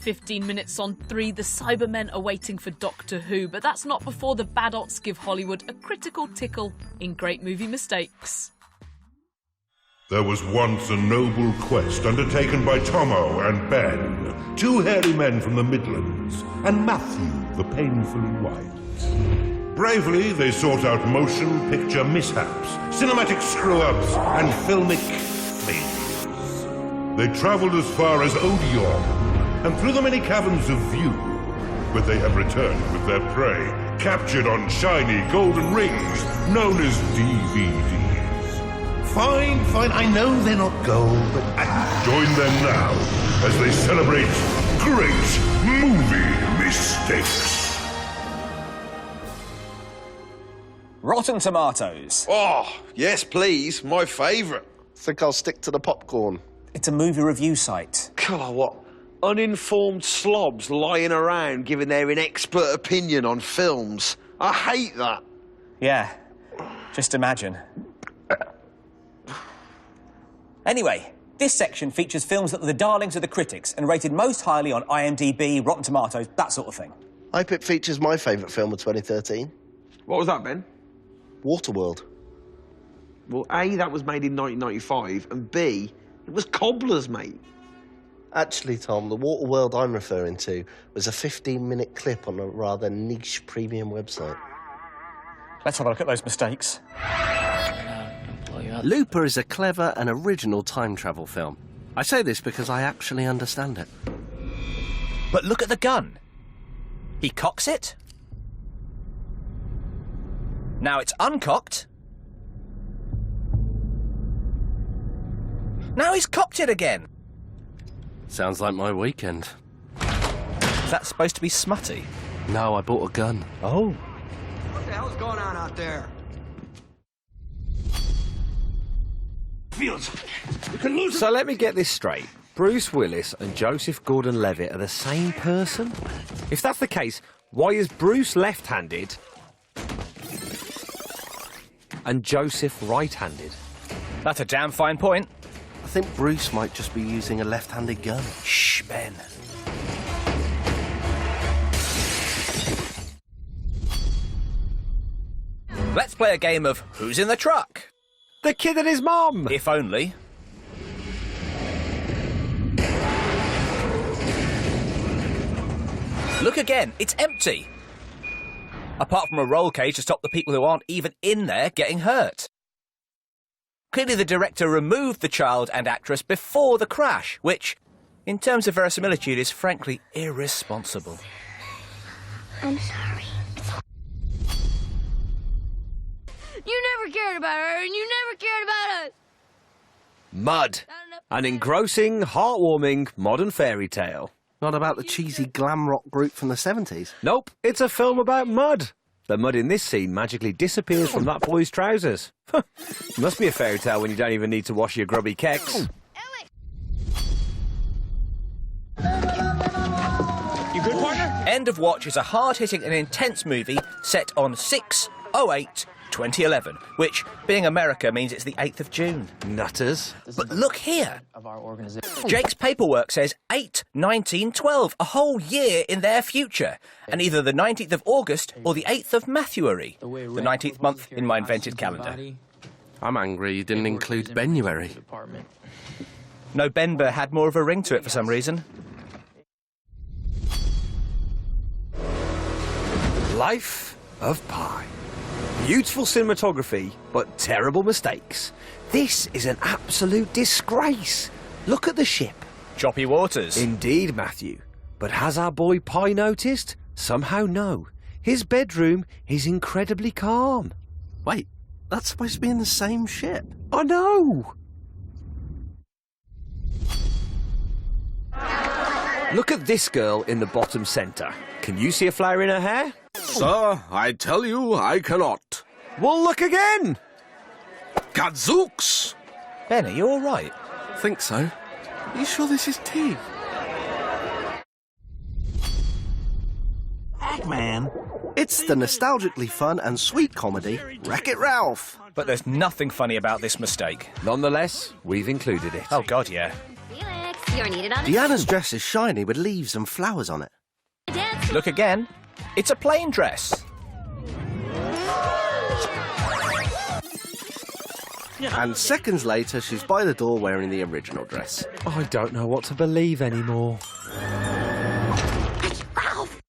15 minutes on 3, the Cybermen are waiting for Doctor Who, but that's not before the Badots give Hollywood a critical tickle in Great Movie Mistakes. There was once a noble quest undertaken by Tomo and Ben, two hairy men from the Midlands, and Matthew, the painfully white. Bravely, they sought out motion picture mishaps, cinematic screw-ups, and filmic failures. They travelled as far as Odeon, and through the many caverns of view, but they have returned with their prey, captured on shiny golden rings, known as DVDs. Fine, I know they're not gold, but join them now as they celebrate great movie mistakes. Rotten Tomatoes. Oh, yes, please. My favourite. Think I'll stick to the popcorn. It's a movie review site. God, what uninformed slobs lying around giving their inexpert opinion on films. I hate that. Yeah, just imagine. Anyway, this section features films that are the darlings of the critics and rated most highly on IMDb, Rotten Tomatoes, that sort of thing. I hope it features my favourite film of 2013. What was that, Ben? Waterworld. Well, A, that was made in 1995, and B, it was Cobblers, mate. Actually, Tom, the Waterworld I'm referring to was a 15-minute clip on a rather niche premium website. Let's have a look at those mistakes. Looper is a clever and original time travel film. I say this because I actually understand it. But look at the gun. He cocks it. Now it's uncocked. Now he's cocked it again. Sounds like my weekend. Is that supposed to be smutty? No, I bought a gun. Oh. What the hell's going on out there? So let me get this straight. Bruce Willis and Joseph Gordon-Levitt are the same person? If that's the case, why is Bruce left-handed and Joseph right-handed? That's a damn fine point. I think Bruce might just be using a left-handed gun. Shh, Ben. Let's play a game of Who's in the Truck? The kid and his mum! If only. Look again, it's empty. Apart from a roll cage to stop the people who aren't even in there getting hurt. Clearly the director removed the child and actress before the crash, which, in terms of verisimilitude, is frankly irresponsible. I'm sorry. You never cared about her, and you never cared about us. Mud. An engrossing, heartwarming, modern fairy tale. Not about the cheesy glam rock group from the 70s. Nope, it's a film about mud. The mud in this scene magically disappears from that boy's trousers. It must be a fairy tale when you don't even need to wash your grubby kecks. You good, partner? End of Watch is a hard-hitting and intense movie set on 6/08/2011, which, being America, means it's the 8th of June. Nutters. But look here. Jake's paperwork says 8/19/12, a whole year in their future, and either the 19th of August or the 8th of Matthewy, the 19th month in my invented calendar. I'm angry you didn't include Benuary. No, Benber had more of a ring to it for some reason. Life of Pi. Beautiful cinematography, but terrible mistakes. This is an absolute disgrace. Look at the ship. Choppy waters. Indeed, Matthew. But has our boy Pi noticed? Somehow no. His bedroom is incredibly calm. Wait, that's supposed to be in the same ship. I know. Look at this girl in the bottom centre. Can you see a flower in her hair? Sir, I tell you, I cannot. Well, look again! Gadzooks! Ben, are you all right? Think so. Are you sure this is tea? Pac-Man? It's the nostalgically fun and sweet comedy Wreck-it Ralph. But there's nothing funny about this mistake. Nonetheless, we've included it. Oh, God, yeah. Felix. You're needed on it. Deanna's dress is shiny with leaves and flowers on it. Dance. Look again. It's a plain dress. And seconds later, she's by the door wearing the original dress. I don't know what to believe anymore. Ralph!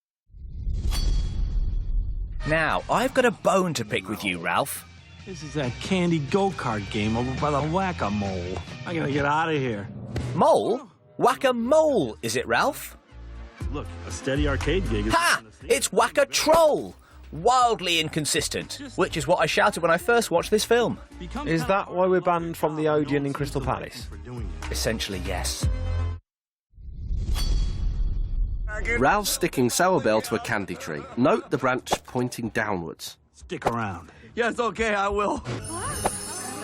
Now, I've got a bone to pick with you, Ralph. This is that candy go-kart game over by the Whack-A-Mole. I gotta get out of here. Mole? Whack-a-mole, is it, Ralph? Look, a steady arcade gig is... Ha! It's Whack-a-Troll! Wildly inconsistent, which is what I shouted when I first watched this film. Is that why we're banned from the Odeon in Crystal Palace? Essentially, yes. Ralph's sticking Sour Bell to a candy tree. Note the branch pointing downwards. Stick around. Yes, okay, I will.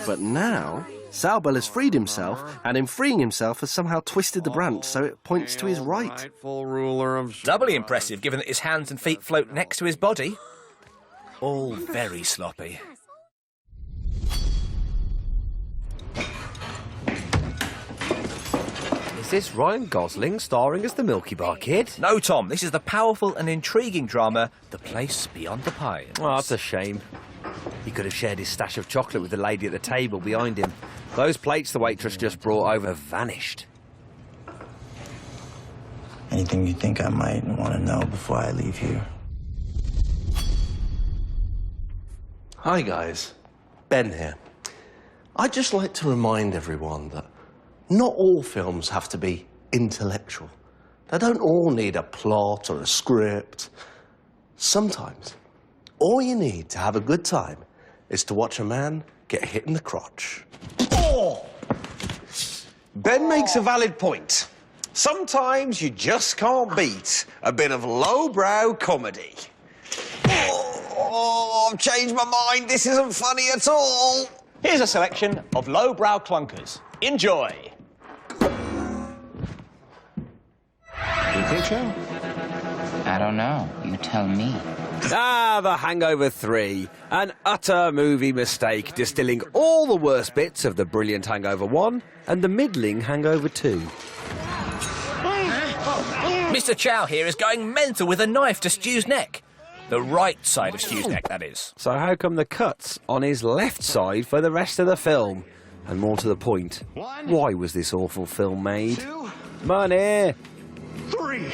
But now, Sour Bell has freed himself, and in freeing himself has somehow twisted the branch so it points to his right. Rightful ruler of... Doubly impressive, given that his hands and feet float next to his body. All very sloppy. Is this Ryan Gosling starring as the Milky Bar Kid? No, Tom, this is the powerful and intriguing drama, The Place Beyond the Pines. Oh, that's a shame. He could have shared his stash of chocolate with the lady at the table behind him. Those plates the waitress just brought over have vanished. Anything you think I might want to know before I leave here? Hi guys, Ben here. I'd just like to remind everyone that not all films have to be intellectual. They don't all need a plot or a script. Sometimes, all you need to have a good time is to watch a man get hit in the crotch. Oh! Ben makes a valid point. Sometimes you just can't beat a bit of lowbrow comedy. Oh, I've changed my mind. This isn't funny at all. Here's a selection of lowbrow clunkers. Enjoy. You think so? I don't know. You tell me. Ah, The Hangover 3. An utter movie mistake, distilling all the worst bits of the brilliant Hangover 1 and the middling Hangover 2. Mr. Chow here is going mental with a knife to Stu's neck. The right side of Stu's neck, that is. So how come the cut's on his left side for the rest of the film? And more to the point, why was this awful film made? 2, Money! 3.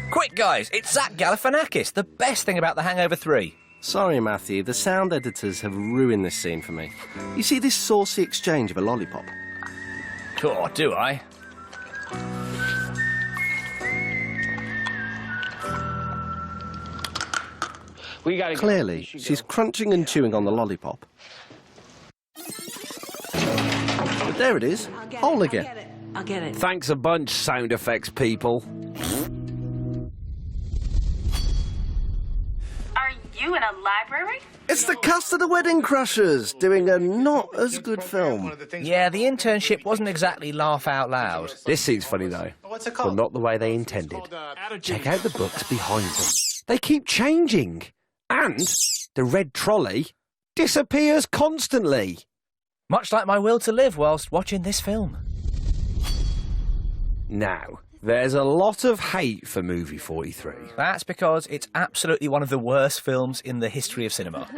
Quick, guys, it's Zach Galifianakis, the best thing about The Hangover 3. Sorry, Matthew, the sound editors have ruined this scene for me. You see this saucy exchange of a lollipop? Oh, do I? Clearly, she's crunching and chewing on the lollipop. But there it is, whole again. I'll get it. Thanks a bunch, sound effects people. Are you in a library? It's the cast of the Wedding Crashers, doing a not as good film. Yeah, the internship wasn't exactly laugh out loud. This scene's funny, though, but not the way they intended. Check out the books behind them. They keep changing. And the red trolley disappears constantly. Much like my will to live whilst watching this film. Now, there's a lot of hate for Movie 43. That's because it's absolutely one of the worst films in the history of cinema.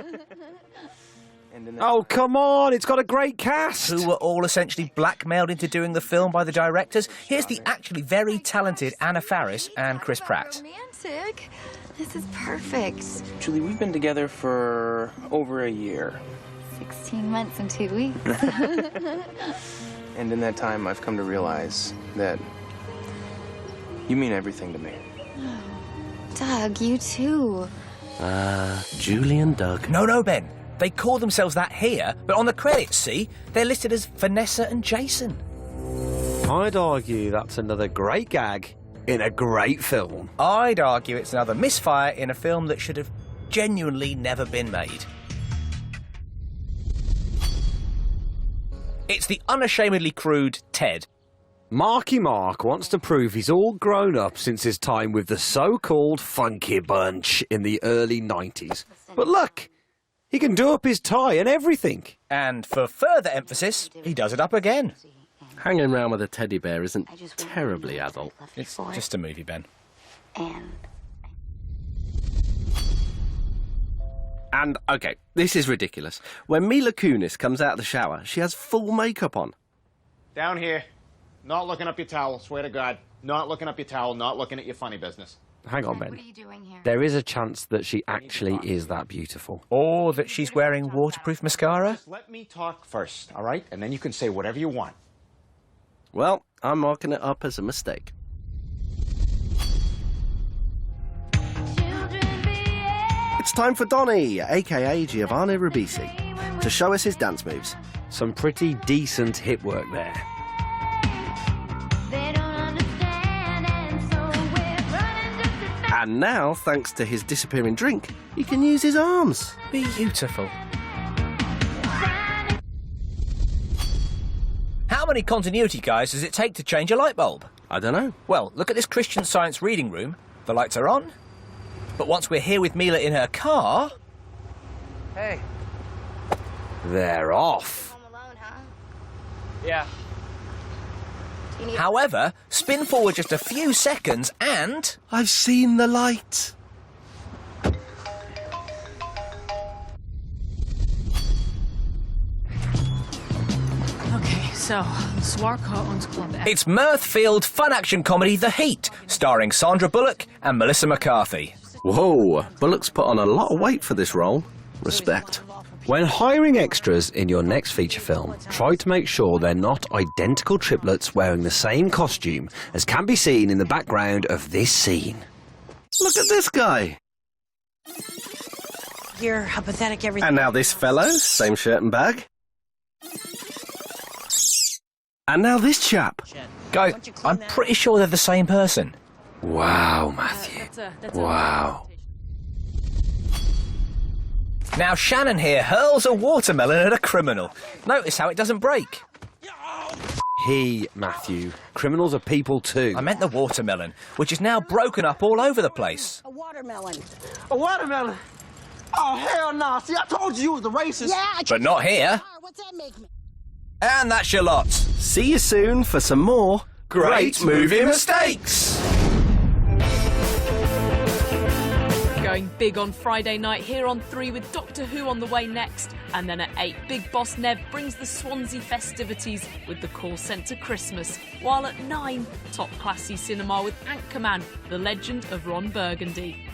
Oh, come on, it's got a great cast. Who were all essentially blackmailed into doing the film by the directors. Here's the actually very talented Anna Faris and Chris Pratt. Romantic. This is perfect. Julie, we've been together for over a year. 16 months and 2 weeks. And in that time, I've come to realize that you mean everything to me. Doug, you too. Julie and Doug. No, Ben. They call themselves that here, but on the credits, see? They're listed as Vanessa and Jason. I'd argue that's another great gag in a great film. I'd argue it's another misfire in a film that should have genuinely never been made. It's the unashamedly crude Ted. Marky Mark wants to prove he's all grown up since his time with the so-called Funky Bunch in the early 90s. But look, he can do up his tie and everything. And for further emphasis, he does it up again. Hanging around with a teddy bear isn't terribly adult. It's just a movie, Ben. And, OK, this is ridiculous. When Mila Kunis comes out of the shower, she has full makeup on. Down here. Not looking up your towel, swear to God. Not looking up your towel, not looking at your funny business. Hang on, Ben. There is a chance that she actually is that beautiful. Or that she's wearing waterproof mascara? Just let me talk first, all right? And then you can say whatever you want. Well, I'm marking it up as a mistake. It's time for Donnie, a.k.a. Giovanni Ribisi, to show us his dance moves. Some pretty decent hip work there. And now, thanks to his disappearing drink, he can use his arms. Beautiful. How many continuity guys does it take to change a light bulb? I don't know. Well, look at this Christian Science reading room. The lights are on. But once we're here with Mila in her car... Hey. They're off. Home alone, huh? Yeah. However, spin forward just a few seconds and... I've seen the light. Okay, so, Swarka und Club F. It's mirth-filled fun-action comedy The Heat, starring Sandra Bullock and Melissa McCarthy. Whoa, Bullock's put on a lot of weight for this role. Respect. When hiring extras in your next feature film, try to make sure they're not identical triplets wearing the same costume, as can be seen in the background of this scene. Look at this guy. You're how pathetic everything. And now this fellow, same shirt and bag. And now this chap. Guys, I'm pretty sure they're the same person. Wow, Matthew. Wow. Now Shannon here hurls a watermelon at a criminal. Notice how it doesn't break. Matthew. Criminals are people too. I meant the watermelon, which is now broken up all over the place. A watermelon. A watermelon? Oh, hell no. See, I told you was the racist. Yeah, But not here. what's that make me? And that's your lot. See you soon for some more Great movie mistakes. Going big on Friday night here on 3 with Doctor Who on the way next. And then at 8, Big Boss Nev brings the Swansea festivities with the call centre Christmas. While at 9, top classy cinema with Anchorman, the legend of Ron Burgundy.